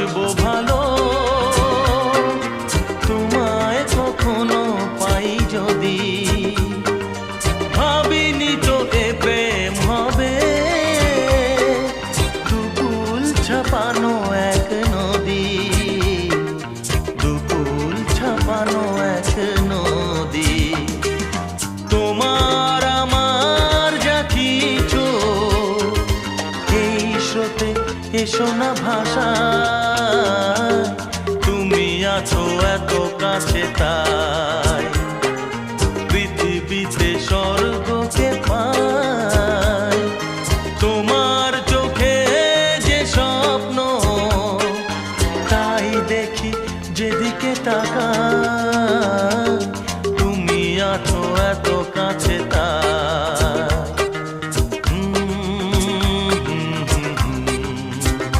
বাসবো ভালো, তোমায় কখনো পাই যদি। ভাবিনি তো এ প্রেম হবে, দুকুল ছাপানো এক নদী, দুকুল ছাপানো এক নদী। তোমার আমার যা কিছু এই স্রোতে এসো না ভাষা, তুমি আছো এত কাছে তাই পৃথিবীতে স্বর্গকে পাই। তোমার চোখে যে স্বপ্ন তাই দেখি যেদিকে তাকাই, তুমি আছো এত কাছে